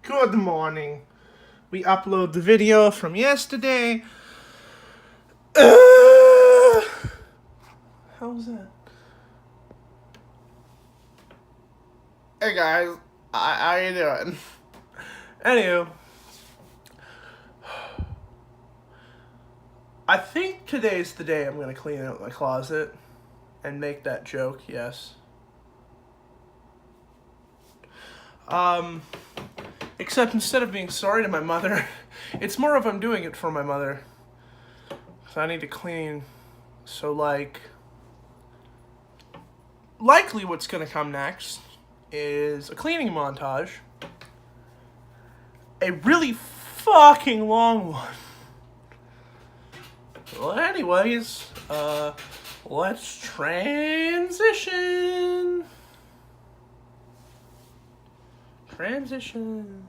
Good morning. We upload the video from yesterday. How was that? Hey guys, how you doing? Anywho, I think today's the day I'm gonna clean out my closet and make that joke. Yes. Except instead of being sorry to my mother, it's more of I'm doing it for my mother. So I need to clean. So likely what's gonna come next is a cleaning montage. A really fucking long one. Well, anyways, let's transition. Transition.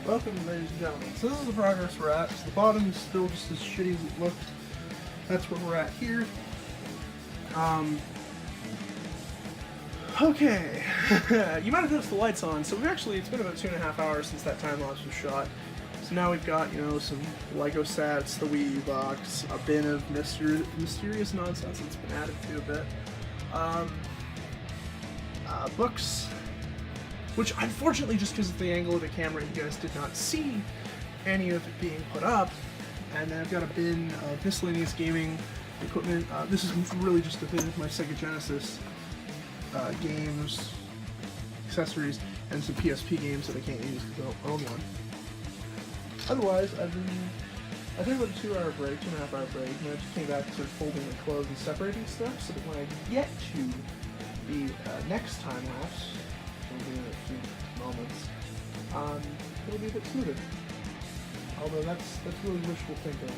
Welcome, ladies and gentlemen. So this is the progress we're at. So the bottom is still just as shitty as it looked. That's where we're at here. Okay. You might have noticed the lights on. So it's been about 2.5 hours since that time lapse was shot. So now we've got, some Lego sets, the Wii U box, a bin of mysterious nonsense that's been added to a bit. Books. Which, unfortunately, just because of the angle of the camera, you guys did not see any of it being put up. And then I've got a bin of miscellaneous gaming equipment. This is really just a bin of my Sega Genesis games, accessories, and some PSP games that I can't use because I don't own one. Otherwise, I took about a 2-hour break, 2.5-hour break, and I just came back to sort of folding my clothes and separating stuff so that when I get to the next time lapse, in a few moments, it'll be a bit smoother. Although that's really wishful thinking.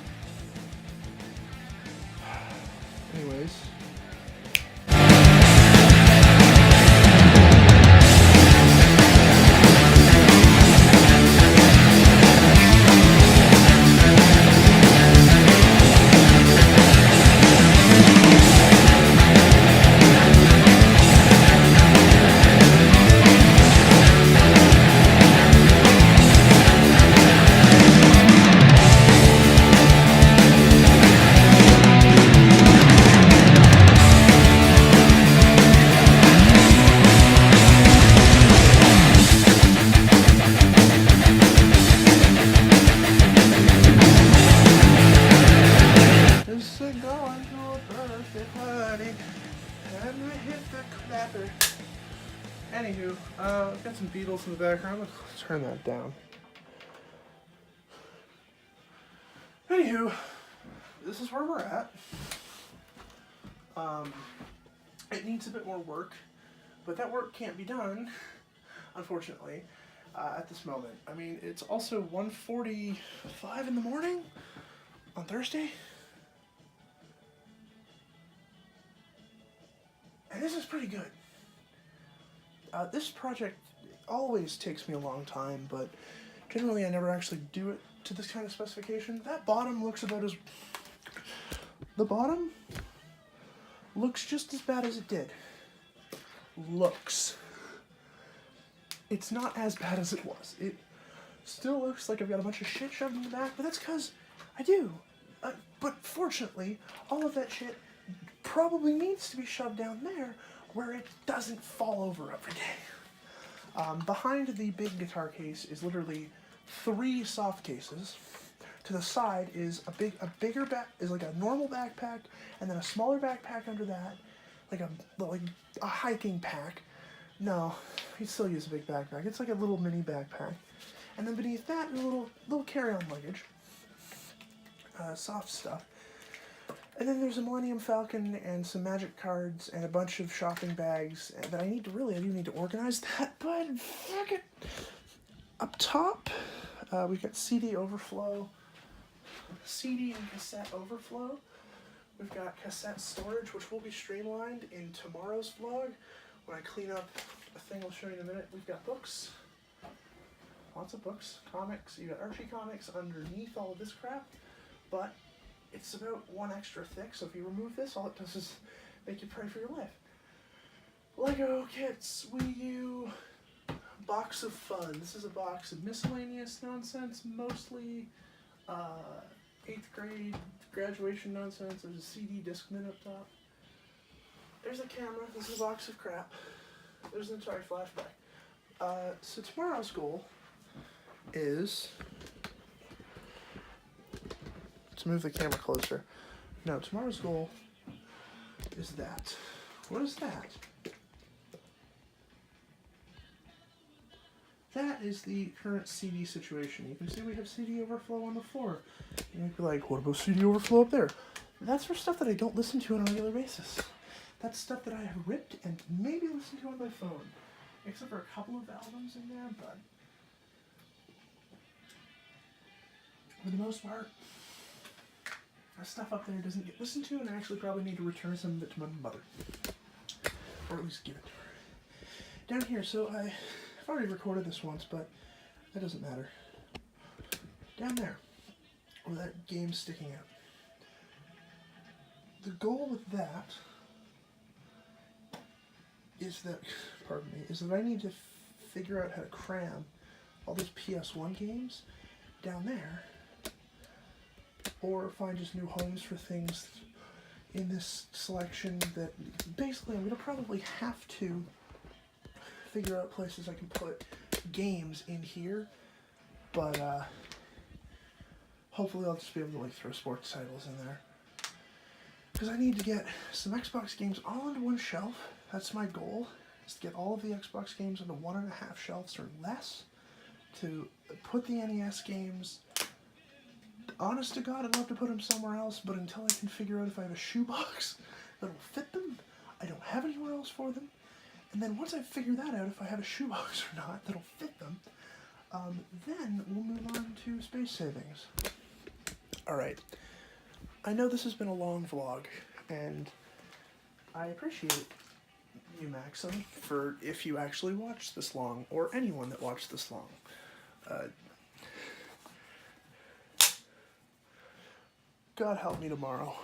Anyways. Anywho, I've got some Beatles in the background. Let's turn that down. Anywho, this is where we're at. It needs a bit more work, but that work can't be done, unfortunately, at this moment. I mean, it's also 1:45 in the morning on Thursday. And this is pretty good. This project always takes me a long time, but generally I never actually do it to this kind of specification. That bottom looks about as... The bottom looks just as bad as it did. Looks. It's not as bad as it was. It still looks like I've got a bunch of shit shoved in the back, but that's because I do. But fortunately, all of that shit probably needs to be shoved down there where it doesn't fall over every day. Behind the big guitar case is literally 3 soft cases. To the side is a bigger is like a normal backpack, and then a smaller backpack under that, like a hiking pack. No, you still use a big backpack. It's like a little mini backpack, and then beneath that, a little carry-on luggage, soft stuff. And then there's a Millennium Falcon and some magic cards and a bunch of shopping bags that I do need to organize that, but fuck it. Up top, we've got CD overflow, CD and cassette overflow. We've got cassette storage, which will be streamlined in tomorrow's vlog when I clean up a thing I'll show you in a minute. We've got books, lots of books, comics. You got Archie comics underneath all of this crap, but it's about 1 extra thick, so if you remove this, all it does is make you pray for your life. Lego kits, Wii U, box of fun. This is a box of miscellaneous nonsense, mostly 8th grade graduation nonsense. There's a CD Discman up top. There's a camera. This is a box of crap. There's an entire flashback. So tomorrow's goal is to move the camera closer. No, tomorrow's goal is that. What is that? That is the current CD situation. You can see we have CD overflow on the floor. You might be like, what about CD overflow up there? That's for stuff that I don't listen to on a regular basis. That's stuff that I have ripped and maybe listened to on my phone. Except for a couple of albums in there, but for the most part, that stuff up there doesn't get listened to, and I actually probably need to return some of it to my mother. Or at least give it to her. Down here, so I've already recorded this once, but that doesn't matter. Down there, where that game's sticking out. The goal with that is that, is that I need to figure out how to cram all those PS1 games down there, or find just new homes for things in this selection that basically I'm going to probably have to figure out places I can put games in here, but hopefully I'll just be able to like throw sports titles in there. Because I need to get some Xbox games all onto one shelf. That's my goal, is to get all of the Xbox games onto 1.5 shelves or less, to put the NES games. Honest to God, I'd love to put them somewhere else, but until I can figure out if I have a shoebox that'll fit them, I don't have anywhere else for them. And then once I figure that out, if I have a shoebox or not that'll fit them, then we'll move on to space savings. Alright, I know this has been a long vlog, and I appreciate you, Maxim, for if you actually watched this long, or anyone that watched this long. God help me tomorrow.